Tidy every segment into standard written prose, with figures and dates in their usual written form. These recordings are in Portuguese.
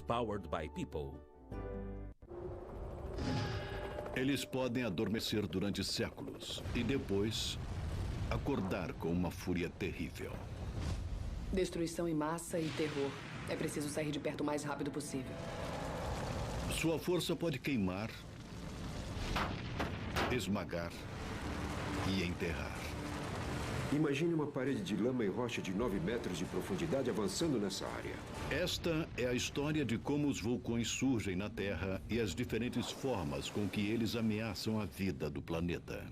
powered by people. Eles podem adormecer durante séculos e depois acordar com uma fúria terrível. Destruição em massa e terror. É preciso sair de perto o mais rápido possível. Sua força pode queimar, esmagar e enterrar. Imagine uma parede de lama e rocha de 9 metros de profundidade avançando nessa área. Esta é a história de como os vulcões surgem na Terra e as diferentes formas com que eles ameaçam a vida do planeta.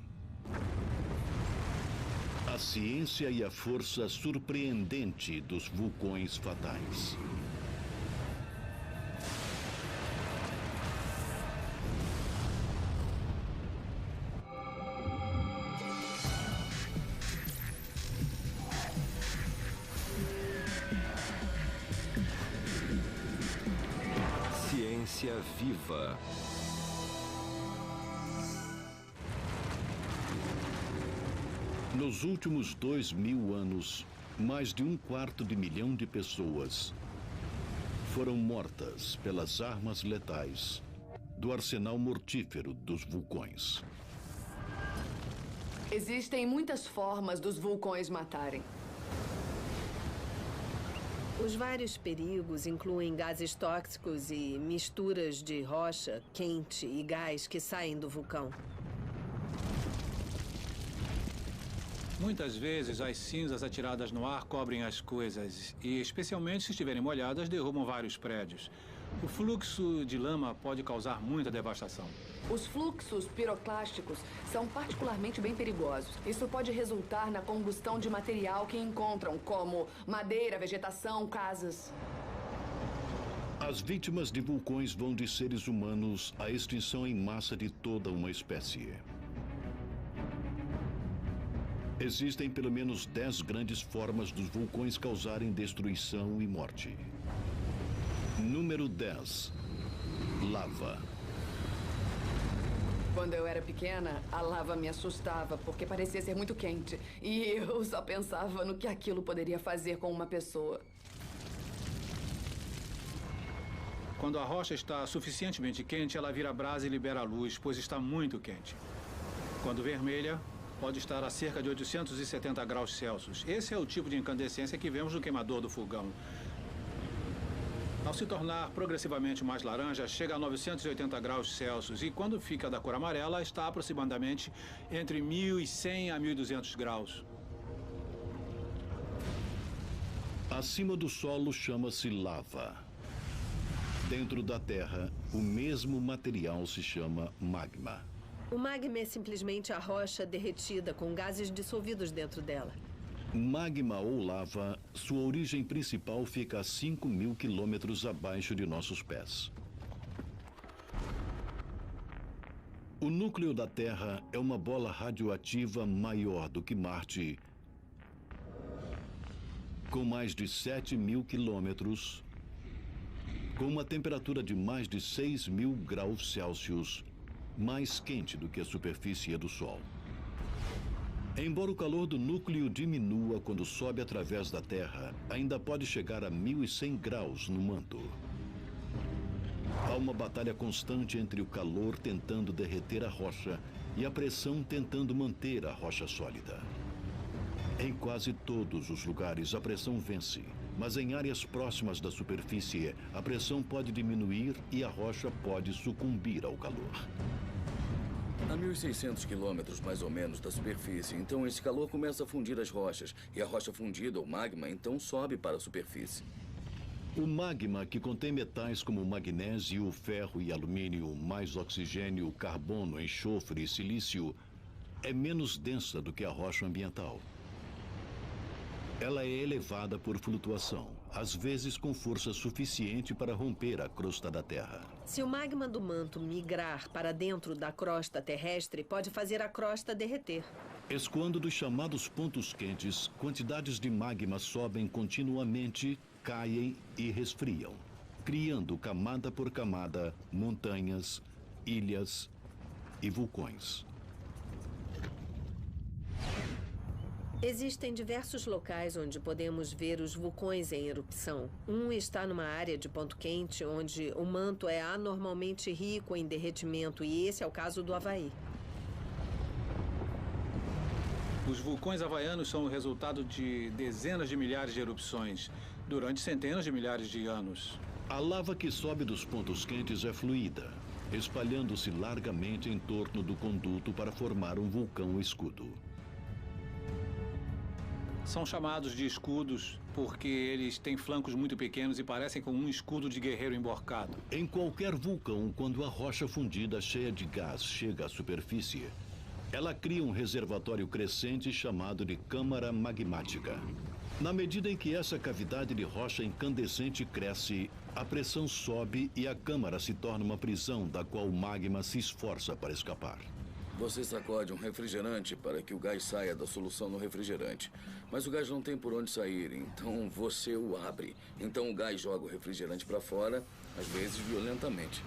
A ciência e a força surpreendente dos vulcões fatais. Ciência viva. Nos últimos 2000 anos, mais de 1/4 milhão de pessoas foram mortas pelas armas letais do arsenal mortífero dos vulcões. Existem muitas formas dos vulcões matarem. Os vários perigos incluem gases tóxicos e misturas de rocha, quente e gás que saem do vulcão. Muitas vezes, as cinzas atiradas no ar cobrem as coisas e, especialmente se estiverem molhadas, derrubam vários prédios. O fluxo de lama pode causar muita devastação. Os fluxos piroclásticos são particularmente bem perigosos. Isso pode resultar na combustão de material que encontram, como madeira, vegetação, casas. As vítimas de vulcões vão de seres humanos à extinção em massa de toda uma espécie. Existem pelo menos 10 grandes formas dos vulcões causarem destruição e morte. Número 10. Lava. Quando eu era pequena, a lava me assustava porque parecia ser muito quente. E eu só pensava no que aquilo poderia fazer com uma pessoa. Quando a rocha está suficientemente quente, ela vira brasa e libera luz, pois está muito quente. Quando vermelha, pode estar a cerca de 870 graus Celsius. Esse é o tipo de incandescência que vemos no queimador do fogão. Ao se tornar progressivamente mais laranja, chega a 980 graus Celsius e quando fica da cor amarela, está aproximadamente entre 1.100 a 1.200 graus. Acima do solo chama-se lava. Dentro da Terra, o mesmo material se chama magma. O magma é simplesmente a rocha derretida com gases dissolvidos dentro dela. Magma ou lava, sua origem principal fica a 5.000 quilômetros abaixo de nossos pés. O núcleo da Terra é uma bola radioativa maior do que Marte, com mais de 7.000 quilômetros, com uma temperatura de mais de 6.000 graus Celsius, mais quente do que a superfície do Sol. Embora o calor do núcleo diminua quando sobe através da Terra, ainda pode chegar a 1.100 graus no manto. Há uma batalha constante entre o calor tentando derreter a rocha e a pressão tentando manter a rocha sólida. Em quase todos os lugares a pressão vence, mas em áreas próximas da superfície a pressão pode diminuir e a rocha pode sucumbir ao calor. A 1.600 quilômetros, mais ou menos, da superfície. Então, esse calor começa a fundir as rochas. E a rocha fundida, ou magma, então sobe para a superfície. O magma, que contém metais como magnésio, ferro e alumínio, mais oxigênio, carbono, enxofre e silício, é menos densa do que a rocha ambiental. Ela é elevada por flutuação, às vezes com força suficiente para romper a crosta da Terra. Se o magma do manto migrar para dentro da crosta terrestre, pode fazer a crosta derreter. Escoando dos chamados pontos quentes, quantidades de magma sobem continuamente, caem e resfriam, criando camada por camada montanhas, ilhas e vulcões. Existem diversos locais onde podemos ver os vulcões em erupção. Um está numa área de ponto quente, onde o manto é anormalmente rico em derretimento, e esse é o caso do Havaí. Os vulcões havaianos são o resultado de dezenas de milhares de erupções durante centenas de milhares de anos. A lava que sobe dos pontos quentes é fluida, espalhando-se largamente em torno do conduto para formar um vulcão escudo. São chamados de escudos porque eles têm flancos muito pequenos e parecem com um escudo de guerreiro emborcado. Em qualquer vulcão, quando a rocha fundida cheia de gás chega à superfície, ela cria um reservatório crescente chamado de câmara magmática. Na medida em que essa cavidade de rocha incandescente cresce, a pressão sobe e a câmara se torna uma prisão da qual o magma se esforça para escapar. Você sacode um refrigerante para que o gás saia da solução no refrigerante. Mas o gás não tem por onde sair, então você o abre. Então o gás joga o refrigerante para fora, às vezes violentamente.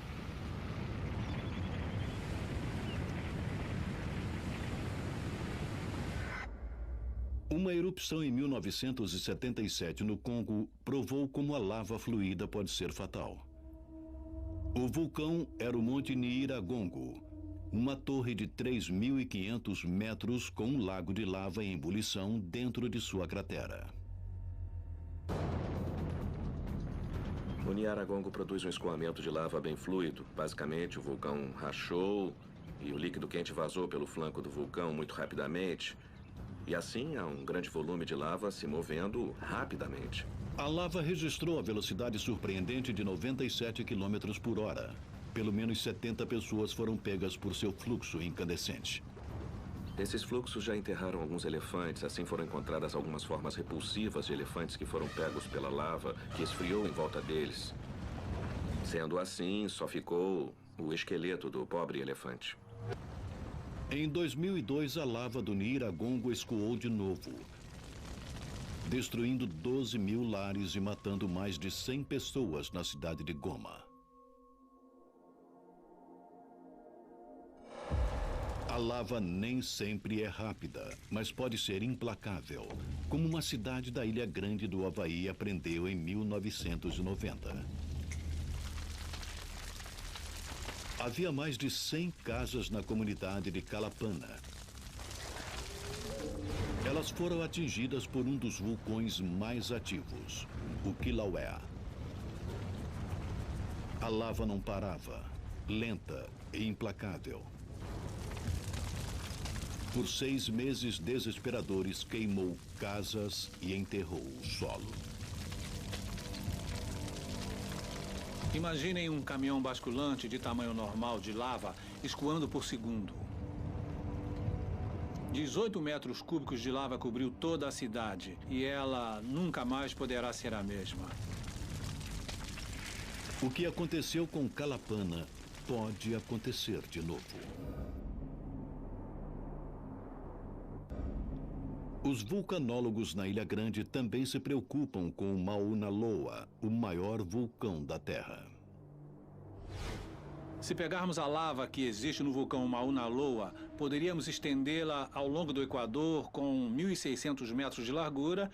Uma erupção em 1977 no Congo provou como a lava fluida pode ser fatal. O vulcão era o Monte Nyiragongo, uma torre de 3.500 metros com um lago de lava em ebulição dentro de sua cratera. O Nyiragongo produz um escoamento de lava bem fluido. Basicamente, o vulcão rachou e o líquido quente vazou pelo flanco do vulcão muito rapidamente. E assim, há um grande volume de lava se movendo rapidamente. A lava registrou a velocidade surpreendente de 97 km por hora. Pelo menos 70 pessoas foram pegas por seu fluxo incandescente. Esses fluxos já enterraram alguns elefantes, assim foram encontradas algumas formas repulsivas de elefantes que foram pegos pela lava, que esfriou em volta deles. Sendo assim, só ficou o esqueleto do pobre elefante. Em 2002, a lava do Nyiragongo escoou de novo, destruindo 12 mil lares e matando mais de 100 pessoas na cidade de Goma. A lava nem sempre é rápida, mas pode ser implacável, como uma cidade da Ilha Grande do Havaí aprendeu em 1990. Havia mais de 100 casas na comunidade de Kalapana. Elas foram atingidas por um dos vulcões mais ativos, o Kilauea. A lava não parava, lenta e implacável. Por 6 meses desesperadores, queimou casas e enterrou o solo. Imaginem um caminhão basculante de tamanho normal de lava escoando por segundo. 18 metros cúbicos de lava cobriu toda a cidade e ela nunca mais poderá ser a mesma. O que aconteceu com Kalapana pode acontecer de novo. Os vulcanólogos na Ilha Grande também se preocupam com o Mauna Loa, o maior vulcão da Terra. Se pegarmos a lava que existe no vulcão Mauna Loa, poderíamos estendê-la ao longo do Equador com 1.600 metros de largura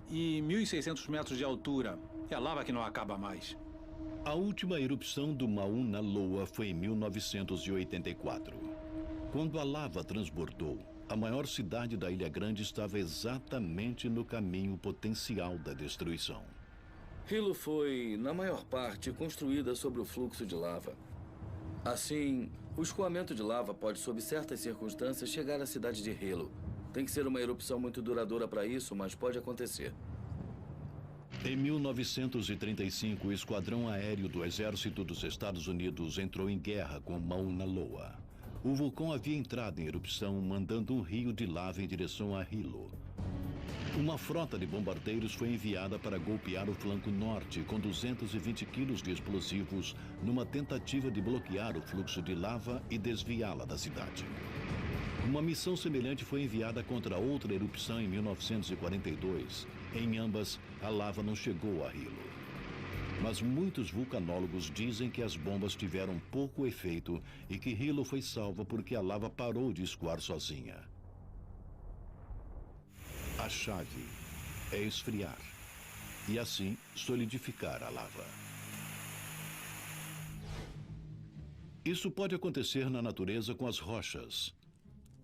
e 1.600 metros de altura. É a lava que não acaba mais. A última erupção do Mauna Loa foi em 1984. Quando a lava transbordou, a maior cidade da Ilha Grande estava exatamente no caminho potencial da destruição. Hilo foi, na maior parte, construída sobre o fluxo de lava. Assim, o escoamento de lava pode, sob certas circunstâncias, chegar à cidade de Hilo. Tem que ser uma erupção muito duradoura para isso, mas pode acontecer. Em 1935, o Esquadrão Aéreo do Exército dos Estados Unidos entrou em guerra com Mauna Loa. O vulcão havia entrado em erupção, mandando um rio de lava em direção a Hilo. Uma frota de bombardeiros foi enviada para golpear o flanco norte com 220 quilos de explosivos numa tentativa de bloquear o fluxo de lava e desviá-la da cidade. Uma missão semelhante foi enviada contra outra erupção em 1942. Em ambas, a lava não chegou a Hilo. Mas muitos vulcanólogos dizem que as bombas tiveram pouco efeito e que Hilo foi salva porque a lava parou de escoar sozinha. A chave é esfriar e assim solidificar a lava. Isso pode acontecer na natureza com as rochas.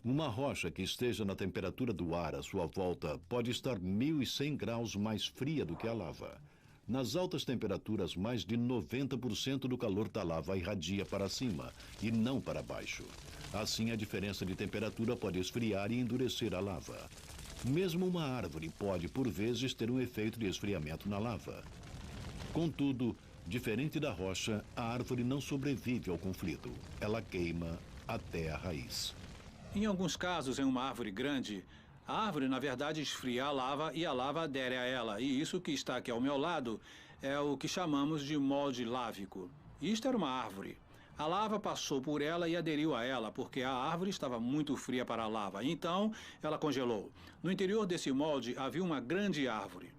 Uma rocha que esteja na temperatura do ar à sua volta pode estar 1.100 graus mais fria do que a lava. Nas altas temperaturas, mais de 90% do calor da lava irradia para cima e não para baixo. Assim, a diferença de temperatura pode esfriar e endurecer a lava. Mesmo uma árvore pode, por vezes, ter um efeito de esfriamento na lava. Contudo, diferente da rocha, a árvore não sobrevive ao conflito. Ela queima até a raiz. Em alguns casos, em uma árvore grande, a árvore, na verdade, esfria a lava e a lava adere a ela. E isso que está aqui ao meu lado é o que chamamos de molde lávico. Isto era uma árvore. A lava passou por ela e aderiu a ela, porque a árvore estava muito fria para a lava. Então, ela congelou. No interior desse molde havia uma grande árvore.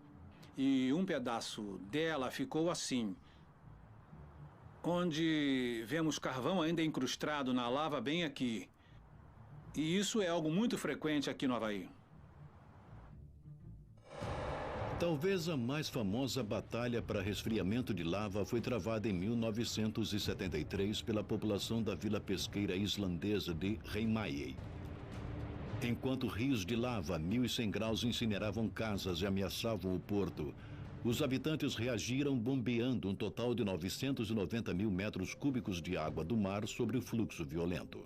E um pedaço dela ficou assim, onde vemos carvão ainda incrustado na lava bem aqui. E isso é algo muito frequente aqui no Havaí. Talvez a mais famosa batalha para resfriamento de lava foi travada em 1973 pela população da vila pesqueira islandesa de Heimaey. Enquanto rios de lava a 1.100 graus incineravam casas e ameaçavam o porto, os habitantes reagiram bombeando um total de 990 mil metros cúbicos de água do mar sobre o fluxo violento.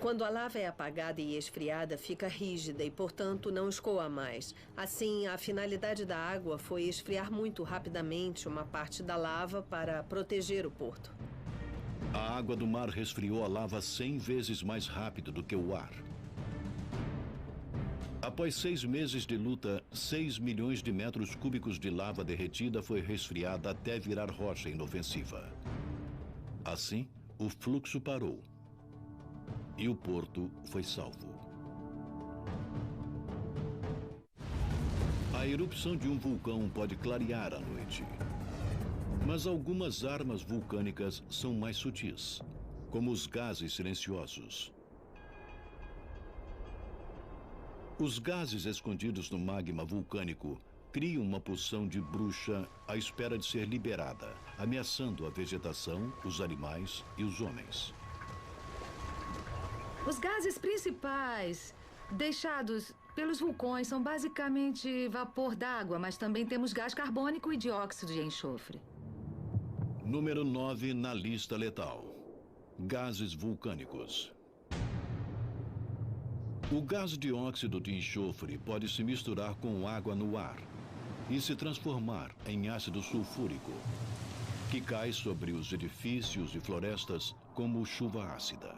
Quando a lava é apagada e esfriada, fica rígida e, portanto, não escoa mais. Assim, a finalidade da água foi esfriar muito rapidamente uma parte da lava para proteger o porto. A água do mar resfriou a lava 100 vezes mais rápido do que o ar. Após 6 meses de luta, 6 milhões de metros cúbicos de lava derretida foi resfriada até virar rocha inofensiva. Assim, o fluxo parou. E o porto foi salvo. A erupção de um vulcão pode clarear a noite. Mas algumas armas vulcânicas são mais sutis, como os gases silenciosos. Os gases escondidos no magma vulcânico criam uma pulsão de bruxa à espera de ser liberada, ameaçando a vegetação, os animais e os homens. Os gases principais deixados pelos vulcões são basicamente vapor d'água, mas também temos gás carbônico e dióxido de enxofre. Número 9 na lista letal: gases vulcânicos. O gás dióxido de enxofre pode se misturar com água no ar e se transformar em ácido sulfúrico, que cai sobre os edifícios e florestas como chuva ácida.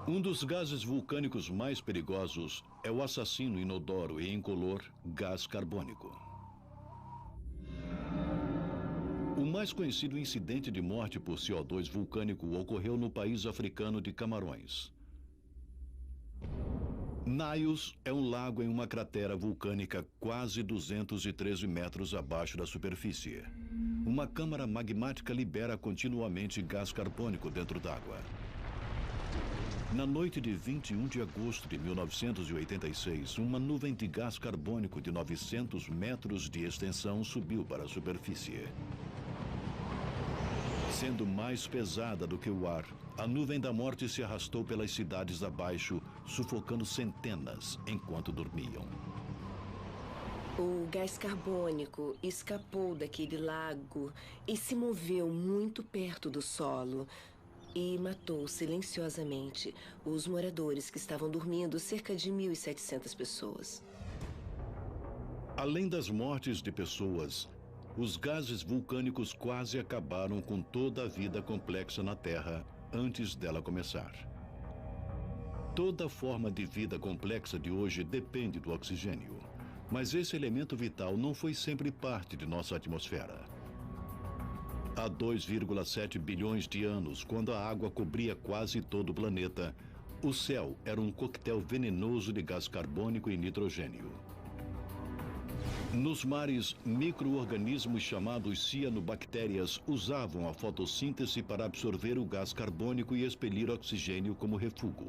Um dos gases vulcânicos mais perigosos é o assassino inodoro e incolor gás carbônico. O mais conhecido incidente de morte por CO2 vulcânico ocorreu no país africano de Camarões. Naios é um lago em uma cratera vulcânica quase 213 metros abaixo da superfície. Uma câmara magmática libera continuamente gás carbônico dentro d'água. Na noite de 21 de agosto de 1986, uma nuvem de gás carbônico de 900 metros de extensão subiu para a superfície. Sendo mais pesada do que o ar, a nuvem da morte se arrastou pelas cidades abaixo, sufocando centenas enquanto dormiam. O gás carbônico escapou daquele lago e se moveu muito perto do solo e matou silenciosamente os moradores que estavam dormindo, cerca de 1.700 pessoas. Além das mortes de pessoas, os gases vulcânicos quase acabaram com toda a vida complexa na Terra antes dela começar. Toda forma de vida complexa de hoje depende do oxigênio, mas esse elemento vital não foi sempre parte de nossa atmosfera. Há 2,7 bilhões de anos, quando a água cobria quase todo o planeta, o céu era um coquetel venenoso de gás carbônico e nitrogênio. Nos mares, micro-organismos chamados cianobactérias usavam a fotossíntese para absorver o gás carbônico e expelir oxigênio como refúgio.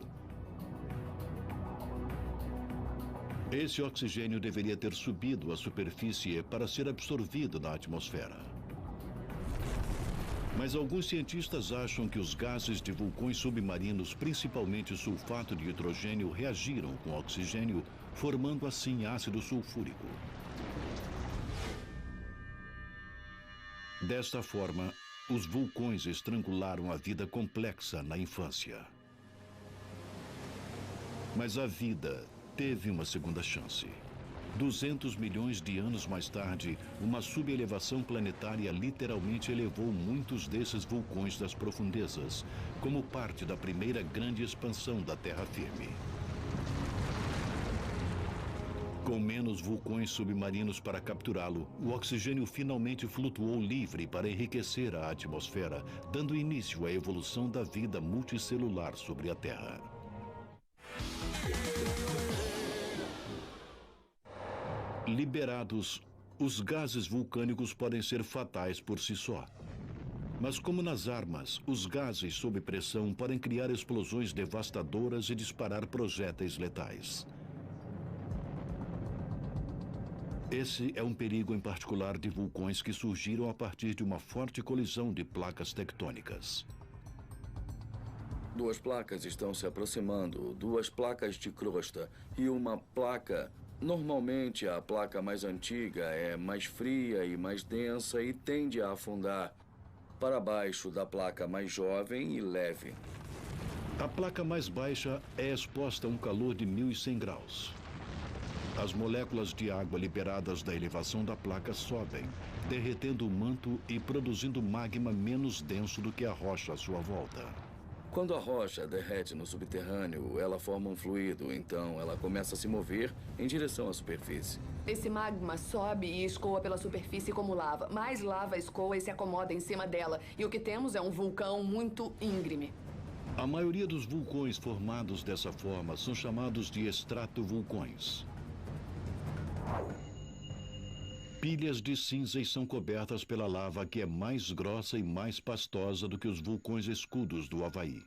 Esse oxigênio deveria ter subido à superfície para ser absorvido na atmosfera. Mas alguns cientistas acham que os gases de vulcões submarinos, principalmente sulfato de hidrogênio, reagiram com oxigênio, formando assim ácido sulfúrico. Desta forma, os vulcões estrangularam a vida complexa na infância. Mas a vida teve uma segunda chance. 200 milhões de anos mais tarde, uma subelevação planetária literalmente elevou muitos desses vulcões das profundezas, como parte da primeira grande expansão da terra firme. Com menos vulcões submarinos para capturá-lo, o oxigênio finalmente flutuou livre para enriquecer a atmosfera, dando início à evolução da vida multicelular sobre a Terra. Liberados, os gases vulcânicos podem ser fatais por si só. Mas como nas armas, os gases sob pressão podem criar explosões devastadoras e disparar projéteis letais. Esse é um perigo em particular de vulcões que surgiram a partir de uma forte colisão de placas tectônicas. Duas placas estão se aproximando, duas placas de crosta e uma placa. Normalmente, a placa mais antiga é mais fria e mais densa e tende a afundar para baixo da placa mais jovem e leve. A placa mais baixa é exposta a um calor de 1.100 graus. As moléculas de água liberadas da elevação da placa sobem, derretendo o manto e produzindo magma menos denso do que a rocha à sua volta. Quando a rocha derrete no subterrâneo, ela forma um fluido, então ela começa a se mover em direção à superfície. Esse magma sobe e escoa pela superfície como lava. Mais lava escoa e se acomoda em cima dela. E o que temos é um vulcão muito íngreme. A maioria dos vulcões formados dessa forma são chamados de estratovulcões. Pilhas de cinzas são cobertas pela lava que é mais grossa e mais pastosa do que os vulcões escudos do Havaí.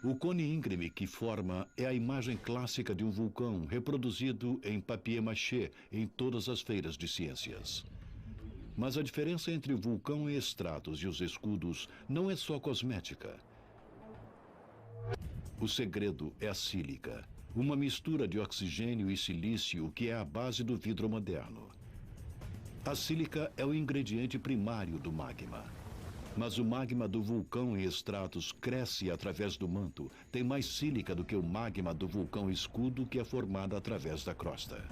O cone íngreme que forma é a imagem clássica de um vulcão reproduzido em papier-mâché em todas as feiras de ciências. Mas a diferença entre o vulcão em estratos e os escudos não é só cosmética. O segredo é a sílica, uma mistura de oxigênio e silício que é a base do vidro moderno. A sílica é o ingrediente primário do magma. Mas o magma do vulcão em estratos cresce através do manto. Tem mais sílica do que o magma do vulcão escudo, que é formado através da crosta.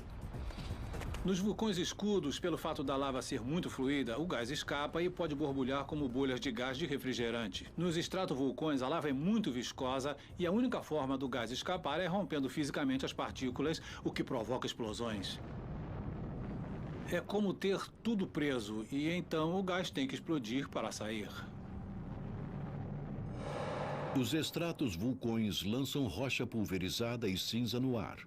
Nos vulcões escudos, pelo fato da lava ser muito fluida, o gás escapa e pode borbulhar como bolhas de gás de refrigerante. Nos estratovulcões, a lava é muito viscosa e a única forma do gás escapar é rompendo fisicamente as partículas, o que provoca explosões. É como ter tudo preso e então o gás tem que explodir para sair. Os estratos vulcões lançam rocha pulverizada e cinza no ar.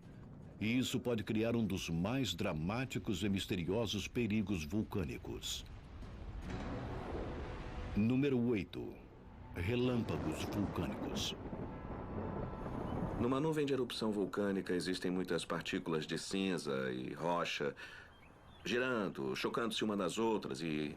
E isso pode criar um dos mais dramáticos e misteriosos perigos vulcânicos. Número 8. Relâmpagos vulcânicos. Numa nuvem de erupção vulcânica existem muitas partículas de cinza e rocha girando, chocando-se uma nas outras e...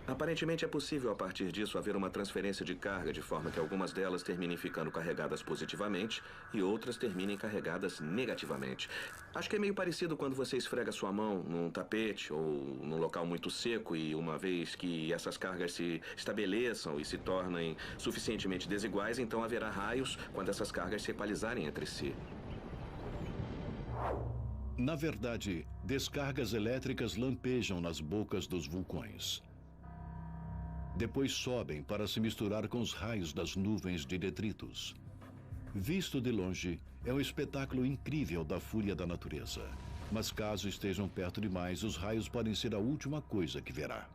aparentemente é possível, a partir disso, haver uma transferência de carga, de forma que algumas delas terminem ficando carregadas positivamente e outras terminem carregadas negativamente. Acho que é meio parecido quando você esfrega sua mão num tapete ou num local muito seco e uma vez que essas cargas se estabeleçam e se tornem suficientemente desiguais, então haverá raios quando essas cargas se equalizarem entre si. Na verdade, descargas elétricas lampejam nas bocas dos vulcões. Depois sobem para se misturar com os raios das nuvens de detritos. Visto de longe, é um espetáculo incrível da fúria da natureza. Mas caso estejam perto demais, os raios podem ser a última coisa que verá.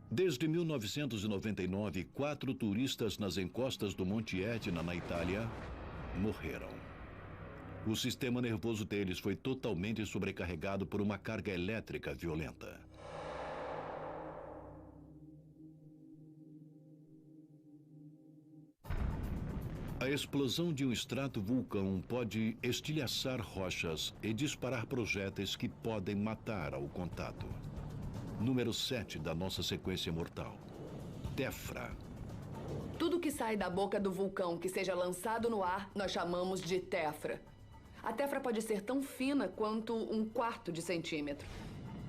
Desde 1999, 4 turistas nas encostas do Monte Etna, na Itália, morreram. O sistema nervoso deles foi totalmente sobrecarregado por uma carga elétrica violenta. A explosão de um extrato vulcão pode estilhaçar rochas e disparar projéteis que podem matar ao contato. Número 7 da nossa sequência mortal. Tefra. Tudo que sai da boca do vulcão que seja lançado no ar, nós chamamos de tefra. A tefra pode ser tão fina quanto 1/4 de centímetro.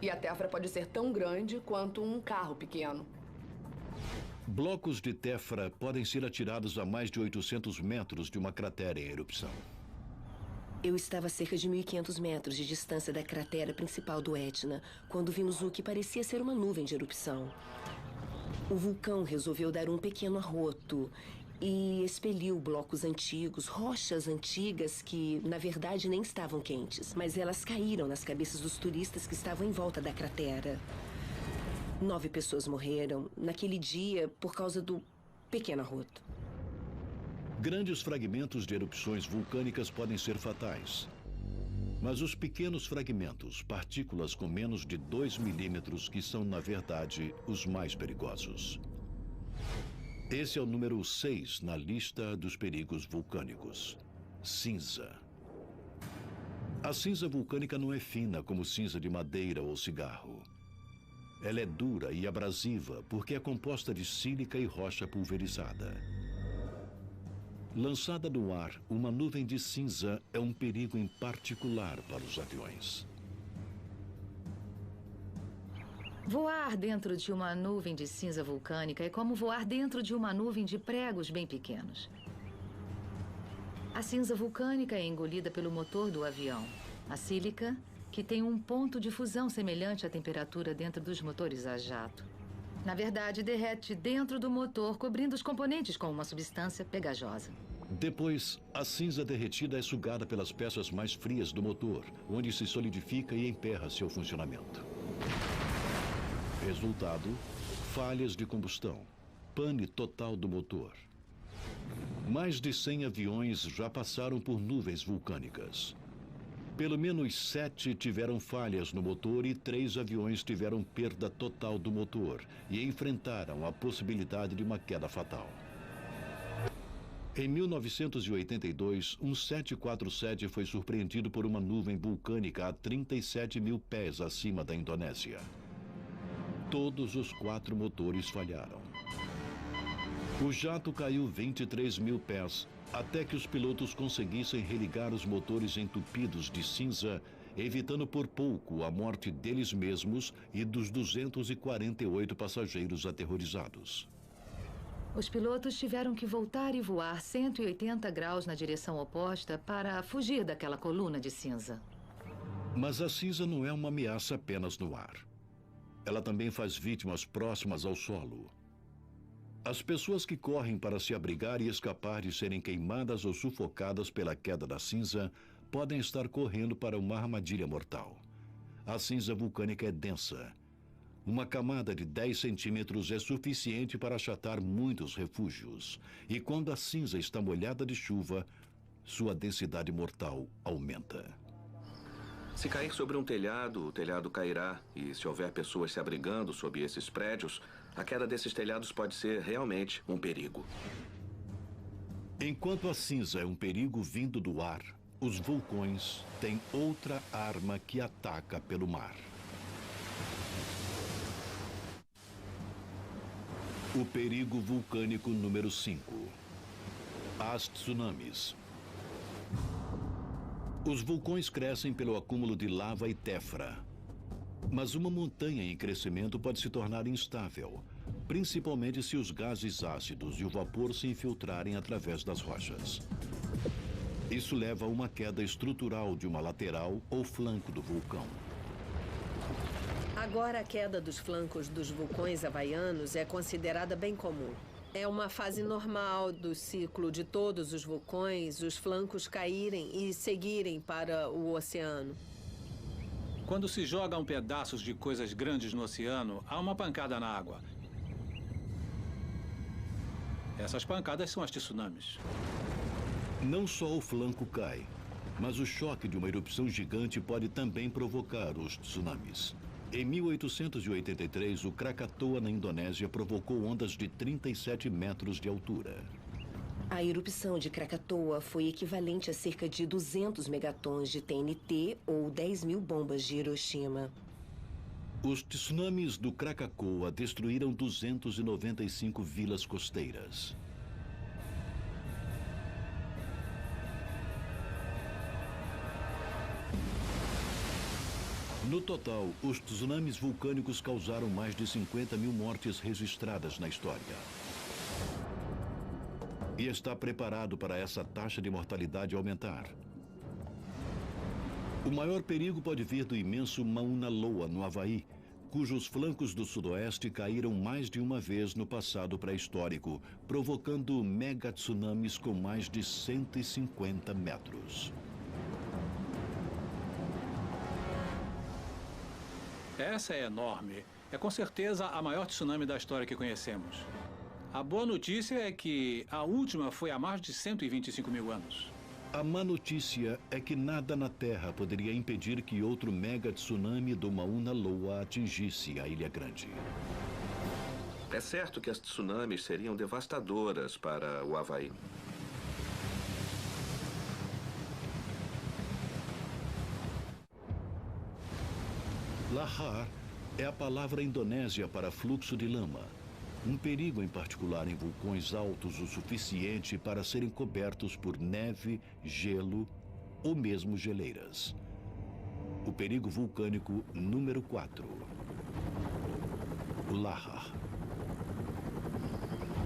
E a tefra pode ser tão grande quanto um carro pequeno. Blocos de tefra podem ser atirados a mais de 800 metros de uma cratera em erupção. Eu estava a cerca de 1.500 metros de distância da cratera principal do Etna, quando vimos o que parecia ser uma nuvem de erupção. O vulcão resolveu dar um pequeno arroto e expeliu blocos antigos, rochas antigas que, na verdade, nem estavam quentes, mas elas caíram nas cabeças dos turistas que estavam em volta da cratera. 9 pessoas morreram naquele dia por causa do pequeno arroto. Grandes fragmentos de erupções vulcânicas podem ser fatais. Mas os pequenos fragmentos, partículas com menos de 2 milímetros, que são, na verdade, os mais perigosos. Esse é o número 6 na lista dos perigos vulcânicos. Cinza. A cinza vulcânica não é fina como cinza de madeira ou cigarro. Ela é dura e abrasiva porque é composta de sílica e rocha pulverizada. Lançada no ar, uma nuvem de cinza é um perigo em particular para os aviões. Voar dentro de uma nuvem de cinza vulcânica é como voar dentro de uma nuvem de pregos bem pequenos. A cinza vulcânica é engolida pelo motor do avião. A sílica, que tem um ponto de fusão semelhante à temperatura dentro dos motores a jato. Na verdade, derrete dentro do motor, cobrindo os componentes com uma substância pegajosa. Depois, a cinza derretida é sugada pelas peças mais frias do motor, onde se solidifica e emperra seu funcionamento. Resultado: falhas de combustão, pane total do motor. Mais de 100 aviões já passaram por nuvens vulcânicas. Pelo menos 7 tiveram falhas no motor e 3 aviões tiveram perda total do motor e enfrentaram a possibilidade de uma queda fatal. Em 1982, um 747 foi surpreendido por uma nuvem vulcânica a 37 mil pés acima da Indonésia. Todos os 4 motores falharam. O jato caiu 23 mil pés até que os pilotos conseguissem religar os motores entupidos de cinza, evitando por pouco a morte deles mesmos e dos 248 passageiros aterrorizados. Os pilotos tiveram que voltar e voar 180 graus na direção oposta para fugir daquela coluna de cinza. Mas a cinza não é uma ameaça apenas no ar. Ela também faz vítimas próximas ao solo. As pessoas que correm para se abrigar e escapar de serem queimadas ou sufocadas pela queda da cinza podem estar correndo para uma armadilha mortal. A cinza vulcânica é densa. Uma camada de 10 centímetros é suficiente para achatar muitos refúgios. E quando a cinza está molhada de chuva, sua densidade mortal aumenta. Se cair sobre um telhado, o telhado cairá. E se houver pessoas se abrigando sob esses prédios, a queda desses telhados pode ser realmente um perigo. Enquanto a cinza é um perigo vindo do ar, os vulcões têm outra arma que ataca pelo mar. O perigo vulcânico número 5. As tsunamis. Os vulcões crescem pelo acúmulo de lava e tefra. Mas uma montanha em crescimento pode se tornar instável, principalmente se os gases ácidos e o vapor se infiltrarem através das rochas. Isso leva a uma queda estrutural de uma lateral ou flanco do vulcão. Agora, a queda dos flancos dos vulcões havaianos é considerada bem comum. É uma fase normal do ciclo de todos os vulcões, os flancos caírem e seguirem para o oceano. Quando se jogam pedaços de coisas grandes no oceano, há uma pancada na água. Essas pancadas são as tsunamis. Não só o flanco cai, mas o choque de uma erupção gigante pode também provocar os tsunamis. Em 1883, o Krakatoa, na Indonésia, provocou ondas de 37 metros de altura. A erupção de Krakatoa foi equivalente a cerca de 200 megatons de TNT ou 10.000 bombas de Hiroshima. Os tsunamis do Krakatoa destruíram 295 vilas costeiras. No total, os tsunamis vulcânicos causaram mais de 50 mil mortes registradas na história. E está preparado para essa taxa de mortalidade aumentar. O maior perigo pode vir do imenso Mauna Loa, no Havaí, cujos flancos do sudoeste caíram mais de uma vez no passado pré-histórico, provocando megatsunamis com mais de 150 metros. Essa é enorme. É com certeza a maior tsunami da história que conhecemos. A boa notícia é que a última foi há mais de 125 mil anos. A má notícia é que nada na Terra poderia impedir que outro mega tsunami do Mauna Loa atingisse a Ilha Grande. É certo que as tsunamis seriam devastadoras para o Havaí. Lahar é a palavra indonésia para fluxo de lama. Um perigo em particular em vulcões altos o suficiente para serem cobertos por neve, gelo ou mesmo geleiras. O perigo vulcânico número 4. O Lahar.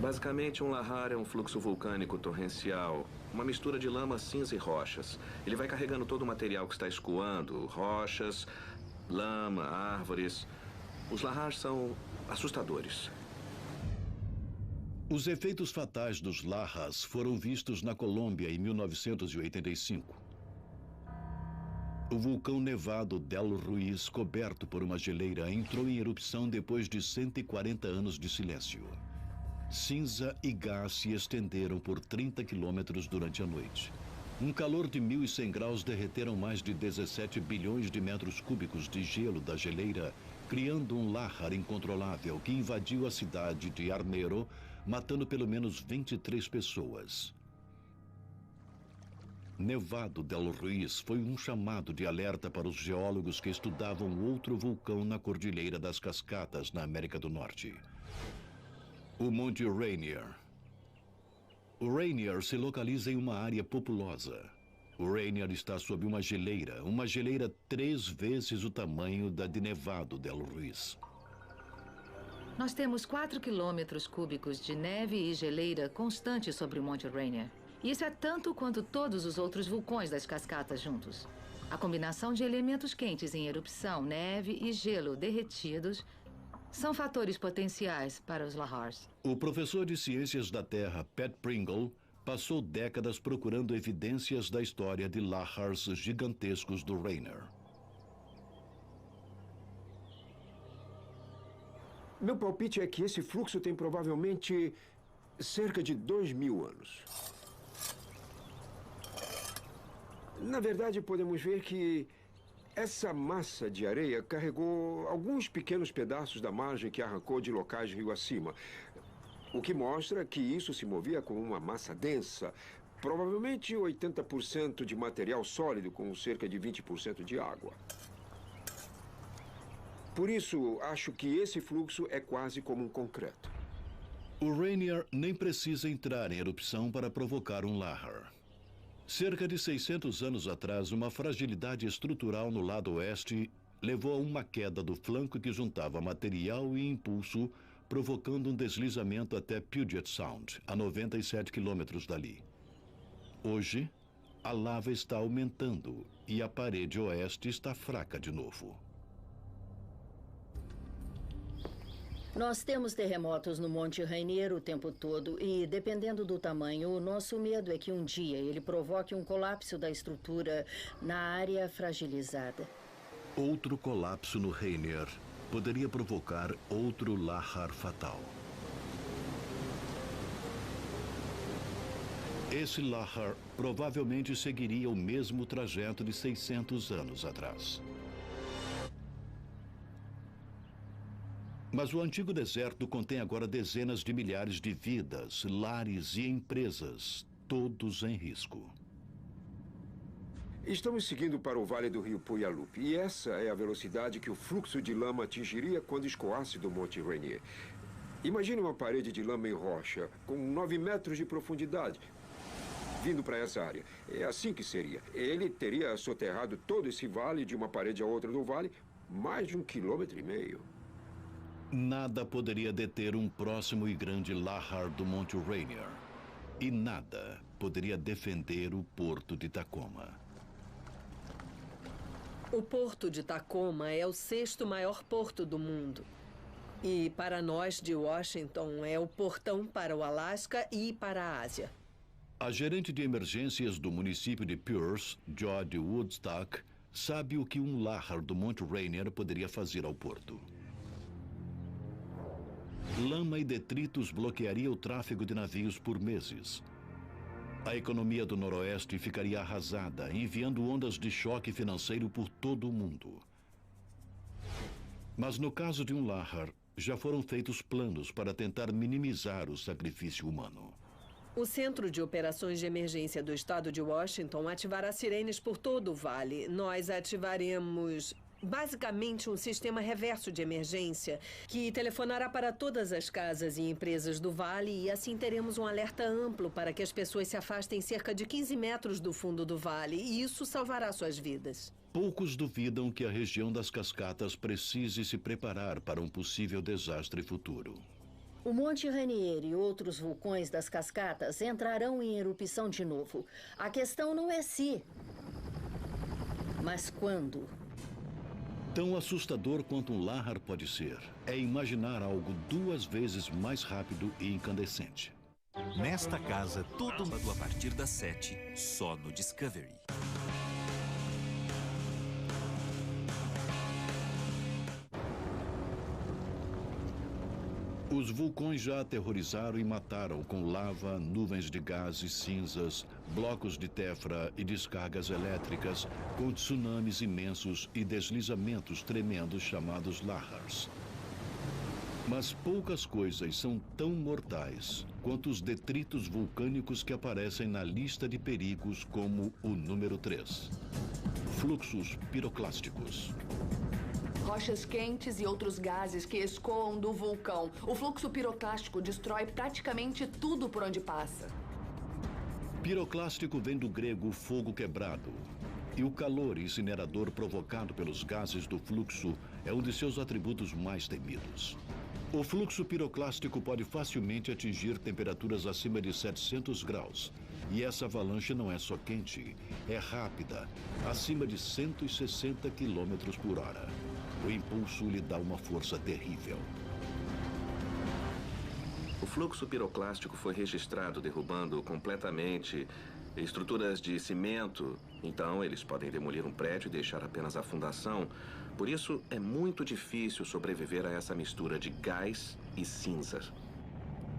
Basicamente, um lahar é um fluxo vulcânico torrencial, uma mistura de lama, cinza e rochas. Ele vai carregando todo o material que está escoando, rochas, lama, árvores. Os lahars são assustadores. Os efeitos fatais dos lahars foram vistos na Colômbia em 1985. O vulcão nevado Del Ruiz, coberto por uma geleira, entrou em erupção depois de 140 anos de silêncio. Cinza e gás se estenderam por 30 quilômetros durante a noite. Um calor de 1.100 graus derreteram mais de 17 bilhões de metros cúbicos de gelo da geleira, criando um lahar incontrolável que invadiu a cidade de Armero, matando pelo menos 23 pessoas. Nevado del Ruiz foi um chamado de alerta para os geólogos que estudavam outro vulcão na Cordilheira das Cascatas, na América do Norte. O Monte Rainier. O Rainier se localiza em uma área populosa. O Rainier está sob uma geleira 3 vezes o tamanho da de Nevado del Ruiz. Nós temos 4 quilômetros cúbicos de neve e geleira constante sobre o Monte Rainier. Isso é tanto quanto todos os outros vulcões das cascatas juntos. A combinação de elementos quentes em erupção, neve e gelo derretidos são fatores potenciais para os lahars. O professor de Ciências da Terra, Pat Pringle, passou décadas procurando evidências da história de lahars gigantescos do Rainier. Meu palpite é que esse fluxo tem provavelmente cerca de 2.000 anos. Na verdade, podemos ver que essa massa de areia carregou alguns pequenos pedaços da margem que arrancou de locais rio acima, o que mostra que isso se movia com uma massa densa, provavelmente 80% de material sólido com cerca de 20% de água. Por isso, acho que esse fluxo é quase como um concreto. O Rainier nem precisa entrar em erupção para provocar um lahar. Cerca de 600 anos atrás, uma fragilidade estrutural no lado oeste levou a uma queda do flanco que juntava material e impulso, provocando um deslizamento até Puget Sound, a 97 quilômetros dali. Hoje, a lava está aumentando e a parede oeste está fraca de novo. Nós temos terremotos no Monte Rainier o tempo todo e, dependendo do tamanho, o nosso medo é que um dia ele provoque um colapso da estrutura na área fragilizada. Outro colapso no Rainier poderia provocar outro lahar fatal. Esse lahar provavelmente seguiria o mesmo trajeto de 600 anos atrás. Mas o antigo deserto contém agora dezenas de milhares de vidas, lares e empresas, todos em risco. Estamos seguindo para o vale do rio Puyallup, e essa é a velocidade que o fluxo de lama atingiria quando escoasse do Monte Rainier. Imagine uma parede de lama e rocha, com 9 metros de profundidade, vindo para essa área. É assim que seria. Ele teria soterrado todo esse vale, de uma parede a outra do vale, mais de 1,5 km. Nada poderia deter um próximo e grande lahar do Monte Rainier. E nada poderia defender o porto de Tacoma. O porto de Tacoma é o 6º maior porto do mundo. E para nós de Washington é o portão para o Alasca e para a Ásia. A gerente de emergências do município de Pierce, Jody Woodstock, sabe o que um lahar do Monte Rainier poderia fazer ao porto. Lama e detritos bloquearia o tráfego de navios por meses. A economia do Noroeste ficaria arrasada, enviando ondas de choque financeiro por todo o mundo. Mas no caso de um lahar, já foram feitos planos para tentar minimizar o sacrifício humano. O Centro de Operações de Emergência do Estado de Washington ativará sirenes por todo o vale. Nós ativaremos basicamente um sistema reverso de emergência que telefonará para todas as casas e empresas do vale, e assim teremos um alerta amplo para que as pessoas se afastem cerca de 15 metros do fundo do vale, e isso salvará suas vidas. Poucos duvidam que a região das cascatas precise se preparar para um possível desastre futuro. O Monte Rainier e outros vulcões das cascatas entrarão em erupção de novo. A questão não é se, mas quando. Tão assustador quanto um lahar pode ser, é imaginar algo 2 vezes mais rápido e incandescente. Nesta casa, todo mundo a partir das 7, só no Discovery. Os vulcões já aterrorizaram e mataram com lava, nuvens de gases, cinzas, blocos de tefra e descargas elétricas, com tsunamis imensos e deslizamentos tremendos chamados lahars. Mas poucas coisas são tão mortais quanto os detritos vulcânicos que aparecem na lista de perigos, como o número 3. Fluxos piroclásticos. Rochas quentes e outros gases que escoam do vulcão. O fluxo piroclástico destrói praticamente tudo por onde passa. Piroclástico vem do grego fogo quebrado. E o calor incinerador provocado pelos gases do fluxo é um de seus atributos mais temidos. O fluxo piroclástico pode facilmente atingir temperaturas acima de 700 graus. E essa avalanche não é só quente, é rápida, acima de 160 km por hora. O impulso lhe dá uma força terrível. O fluxo piroclástico foi registrado derrubando completamente estruturas de cimento. Então, eles podem demolir um prédio e deixar apenas a fundação. Por isso, é muito difícil sobreviver a essa mistura de gás e cinza.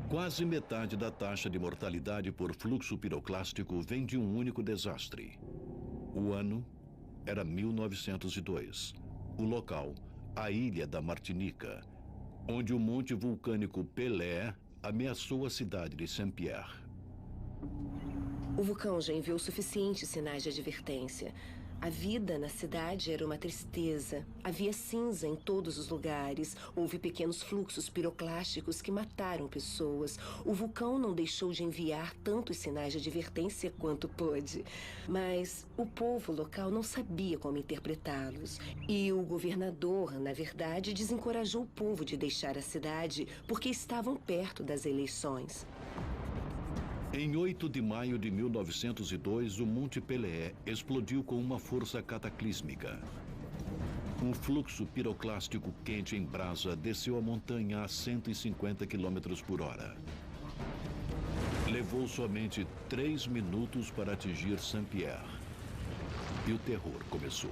Quase metade da taxa de mortalidade por fluxo piroclástico vem de um único desastre. O ano era 1902. O local, a ilha da Martinica, onde o monte vulcânico Pelé ameaçou a cidade de Saint-Pierre. O vulcão já enviou suficientes sinais de advertência. A vida na cidade era uma tristeza. Havia cinza em todos os lugares. Houve pequenos fluxos piroclásticos que mataram pessoas. O vulcão não deixou de enviar tantos sinais de advertência quanto pôde. Mas o povo local não sabia como interpretá-los. E o governador, na verdade, desencorajou o povo de deixar a cidade porque estavam perto das eleições. Em 8 de maio de 1902, o Monte Pelé explodiu com uma força cataclísmica. Um fluxo piroclástico quente em brasa desceu a montanha a 150 km por hora. Levou somente 3 minutos para atingir Saint-Pierre. E o terror começou.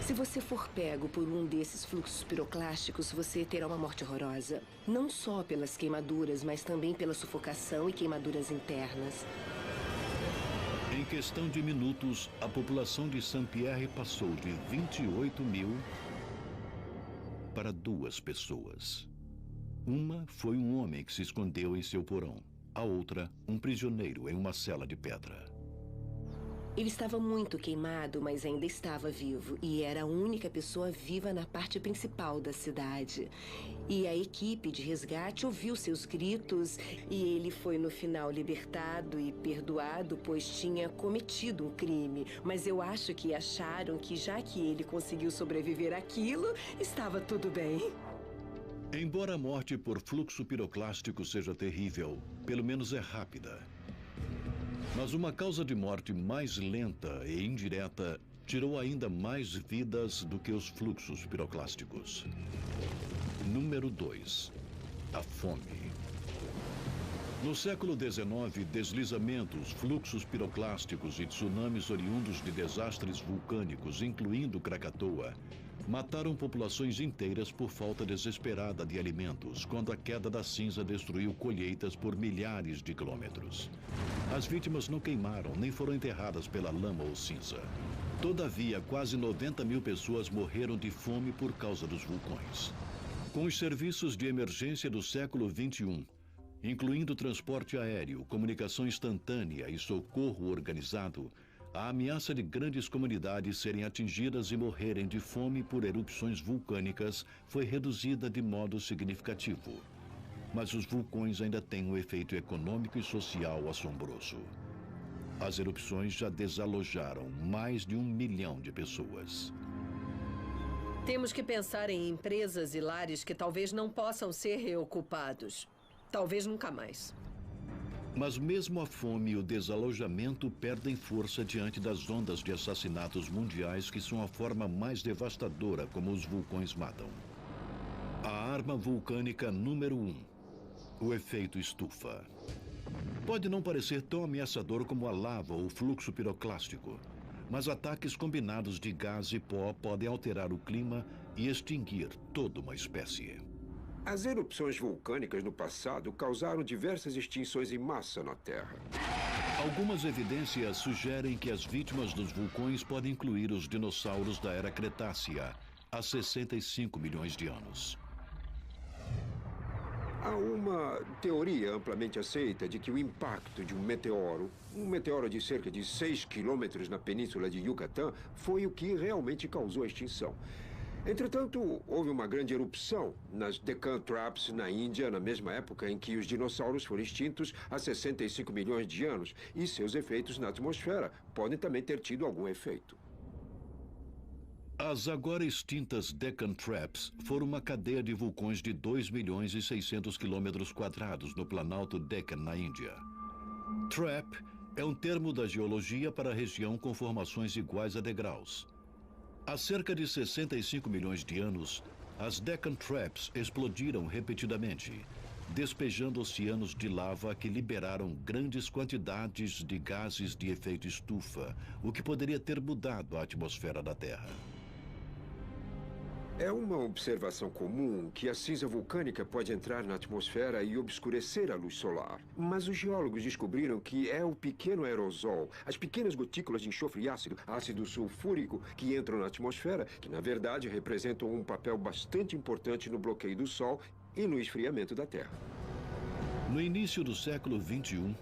Se você for pego por um desses fluxos piroclásticos, você terá uma morte horrorosa. Não só pelas queimaduras, mas também pela sufocação e queimaduras internas. Em questão de minutos, a população de Saint-Pierre passou de 28 mil para 2 pessoas. Uma foi um homem que se escondeu em seu porão. A outra, um prisioneiro em uma cela de pedra. Ele estava muito queimado, mas ainda estava vivo. E era a única pessoa viva na parte principal da cidade. E a equipe de resgate ouviu seus gritos e ele foi no final libertado e perdoado, pois tinha cometido um crime. Mas eu acho que acharam que, já que ele conseguiu sobreviver àquilo, estava tudo bem. Embora a morte por fluxo piroclástico seja terrível, pelo menos é rápida. Mas uma causa de morte mais lenta e indireta tirou ainda mais vidas do que os fluxos piroclásticos. Número 2. A fome. No século XIX, deslizamentos, fluxos piroclásticos e tsunamis oriundos de desastres vulcânicos, incluindo Krakatoa, mataram populações inteiras por falta desesperada de alimentos, quando a queda da cinza destruiu colheitas por milhares de quilômetros. As vítimas não queimaram nem foram enterradas pela lama ou cinza. Todavia, quase 90 mil pessoas morreram de fome por causa dos vulcões. Com os serviços de emergência do século XXI, incluindo transporte aéreo, comunicação instantânea e socorro organizado, a ameaça de grandes comunidades serem atingidas e morrerem de fome por erupções vulcânicas foi reduzida de modo significativo. Mas os vulcões ainda têm um efeito econômico e social assombroso. As erupções já desalojaram mais de 1 milhão de pessoas. Temos que pensar em empresas e lares que talvez não possam ser reocupados. Talvez nunca mais. Mas mesmo a fome e o desalojamento perdem força diante das ondas de assassinatos mundiais que são a forma mais devastadora como os vulcões matam. A arma vulcânica número 1. O efeito estufa. Pode não parecer tão ameaçador como a lava ou o fluxo piroclástico, mas ataques combinados de gás e pó podem alterar o clima e extinguir toda uma espécie. As erupções vulcânicas no passado causaram diversas extinções em massa na Terra. Algumas evidências sugerem que as vítimas dos vulcões podem incluir os dinossauros da Era Cretácea, há 65 milhões de anos. Há uma teoria amplamente aceita de que o impacto de um meteoro de cerca de 6 quilômetros na península de Yucatán, foi o que realmente causou a extinção. Entretanto, houve uma grande erupção nas Deccan Traps, na Índia, na mesma época em que os dinossauros foram extintos há 65 milhões de anos, e seus efeitos na atmosfera podem também ter tido algum efeito. As agora extintas Deccan Traps foram uma cadeia de vulcões de 2 milhões e 600 quilômetros quadrados no Planalto Deccan, na Índia. Trap é um termo da geologia para a região com formações iguais a degraus. Há cerca de 65 milhões de anos, as Deccan Traps explodiram repetidamente, despejando oceanos de lava que liberaram grandes quantidades de gases de efeito estufa, o que poderia ter mudado a atmosfera da Terra. É uma observação comum que a cinza vulcânica pode entrar na atmosfera e obscurecer a luz solar. Mas os geólogos descobriram que é o pequeno aerosol, as pequenas gotículas de enxofre e ácido sulfúrico que entram na atmosfera, que na verdade representam um papel bastante importante no bloqueio do Sol e no esfriamento da Terra. No início do século XXI,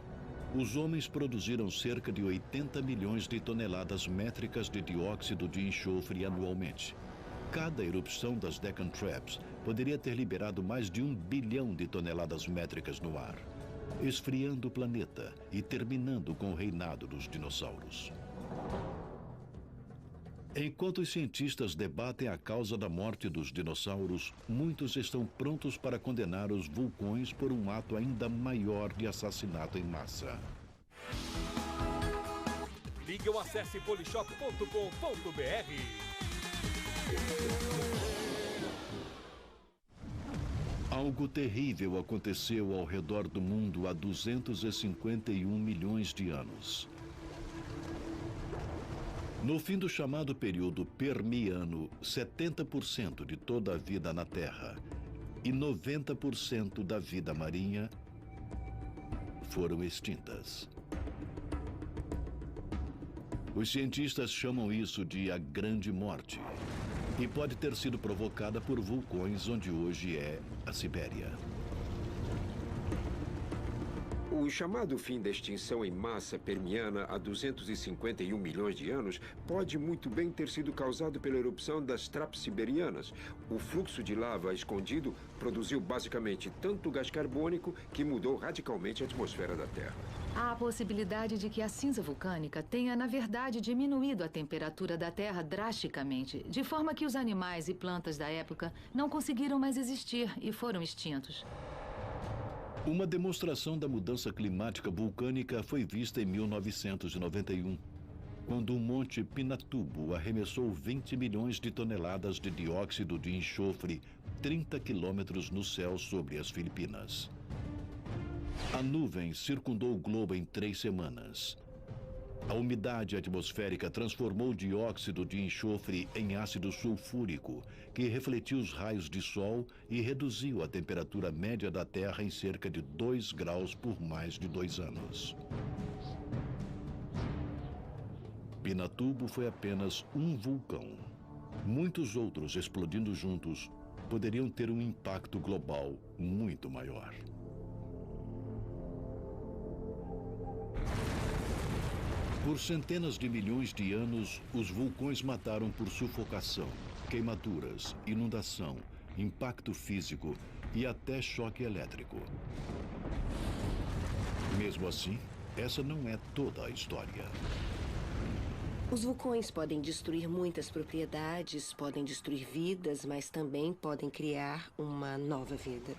os homens produziram cerca de 80 milhões de toneladas métricas de dióxido de enxofre anualmente. Cada erupção das Deccan Traps poderia ter liberado mais de 1 bilhão de toneladas métricas no ar, esfriando o planeta e terminando com o reinado dos dinossauros. Enquanto os cientistas debatem a causa da morte dos dinossauros, muitos estão prontos para condenar os vulcões por um ato ainda maior de assassinato em massa. Ligue ou acesse polishop.com.br. Algo terrível aconteceu ao redor do mundo há 251 milhões de anos. No fim do chamado período Permiano, 70% de toda a vida na Terra e 90% da vida marinha foram extintas. Os cientistas chamam isso de a Grande Morte. e pode ter sido provocada por vulcões onde hoje é a Sibéria. O chamado fim da extinção em massa permiana há 251 milhões de anos pode muito bem ter sido causado pela erupção das traps siberianas. O fluxo de lava escondido produziu basicamente tanto gás carbônico que mudou radicalmente a atmosfera da Terra. Há a possibilidade de que a cinza vulcânica tenha, na verdade, diminuído a temperatura da Terra drasticamente, de forma que os animais e plantas da época não conseguiram mais existir e foram extintos. Uma demonstração da mudança climática vulcânica foi vista em 1991, quando o Monte Pinatubo arremessou 20 milhões de toneladas de dióxido de enxofre 30 quilômetros no céu sobre as Filipinas. A nuvem circundou o globo em 3 semanas. A umidade atmosférica transformou o dióxido de enxofre em ácido sulfúrico, que refletiu os raios de sol e reduziu a temperatura média da Terra em cerca de 2 graus por mais de 2 anos. Pinatubo foi apenas um vulcão. Muitos outros explodindo juntos poderiam ter um impacto global muito maior. Por centenas de milhões de anos, os vulcões mataram por sufocação, queimaduras, inundação, impacto físico e até choque elétrico. Mesmo assim, essa não é toda a história. Os vulcões podem destruir muitas propriedades, podem destruir vidas, mas também podem criar uma nova vida.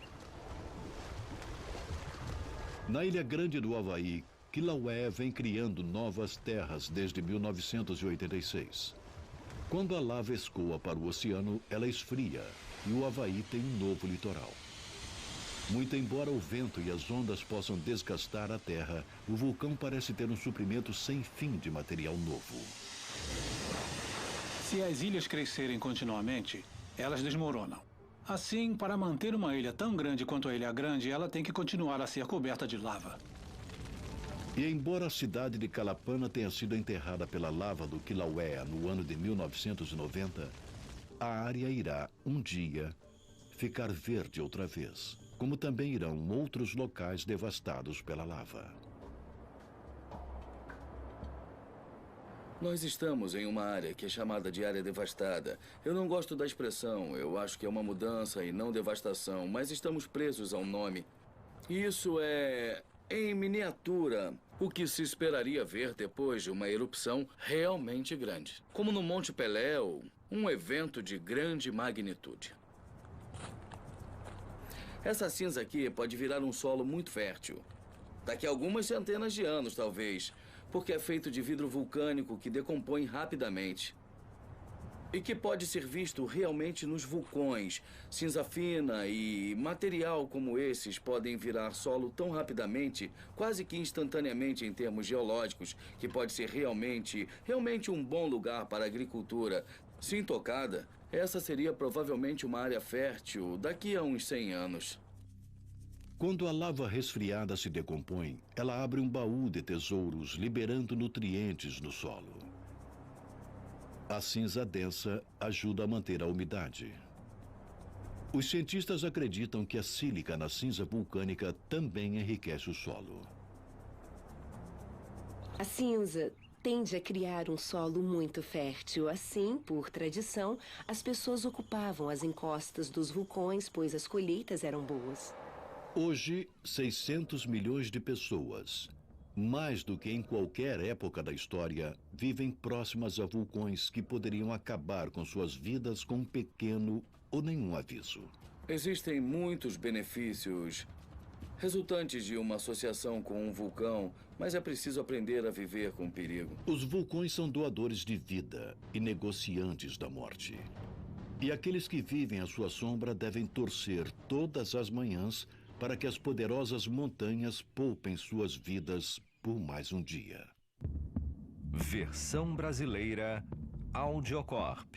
Na Ilha Grande do Havaí, Kilauea vem criando novas terras desde 1986. Quando a lava escoa para o oceano, ela esfria e o Havaí tem um novo litoral. Muito embora o vento e as ondas possam desgastar a terra, o vulcão parece ter um suprimento sem fim de material novo. Se as ilhas crescerem continuamente, elas desmoronam. Assim, para manter uma ilha tão grande quanto a Ilha Grande, ela tem que continuar a ser coberta de lava. E embora a cidade de Calapana tenha sido enterrada pela lava do Kilauea no ano de 1990, a área irá, um dia, ficar verde outra vez, como também irão outros locais devastados pela lava. Nós estamos em uma área que é chamada de área devastada. Eu não gosto da expressão, eu acho que é uma mudança e não devastação, mas estamos presos a um nome. Isso é, em miniatura, o que se esperaria ver depois de uma erupção realmente grande. Como no Monte Pelé, um evento de grande magnitude. Essa cinza aqui pode virar um solo muito fértil. Daqui a algumas centenas de anos, talvez, porque é feito de vidro vulcânico que decompõe rapidamente. E que pode ser visto realmente nos vulcões. Cinza fina e material como esses podem virar solo tão rapidamente, quase que instantaneamente em termos geológicos, que pode ser realmente um bom lugar para a agricultura. Se intocada, essa seria provavelmente uma área fértil daqui a uns 100 anos. Quando a lava resfriada se decompõe, ela abre um baú de tesouros, liberando nutrientes no solo. A cinza densa ajuda a manter a umidade. Os cientistas acreditam que a sílica na cinza vulcânica também enriquece o solo. A cinza tende a criar um solo muito fértil. Assim, por tradição, as pessoas ocupavam as encostas dos vulcões, pois as colheitas eram boas. Hoje, 600 milhões de pessoas, mais do que em qualquer época da história, vivem próximas a vulcões que poderiam acabar com suas vidas com um pequeno ou nenhum aviso. Existem muitos benefícios resultantes de uma associação com um vulcão, mas é preciso aprender a viver com o perigo. Os vulcões são doadores de vida e negociantes da morte. E aqueles que vivem à sua sombra devem torcer todas as manhãs para que as poderosas montanhas poupem suas vidas por mais um dia. Versão brasileira Audiocorp.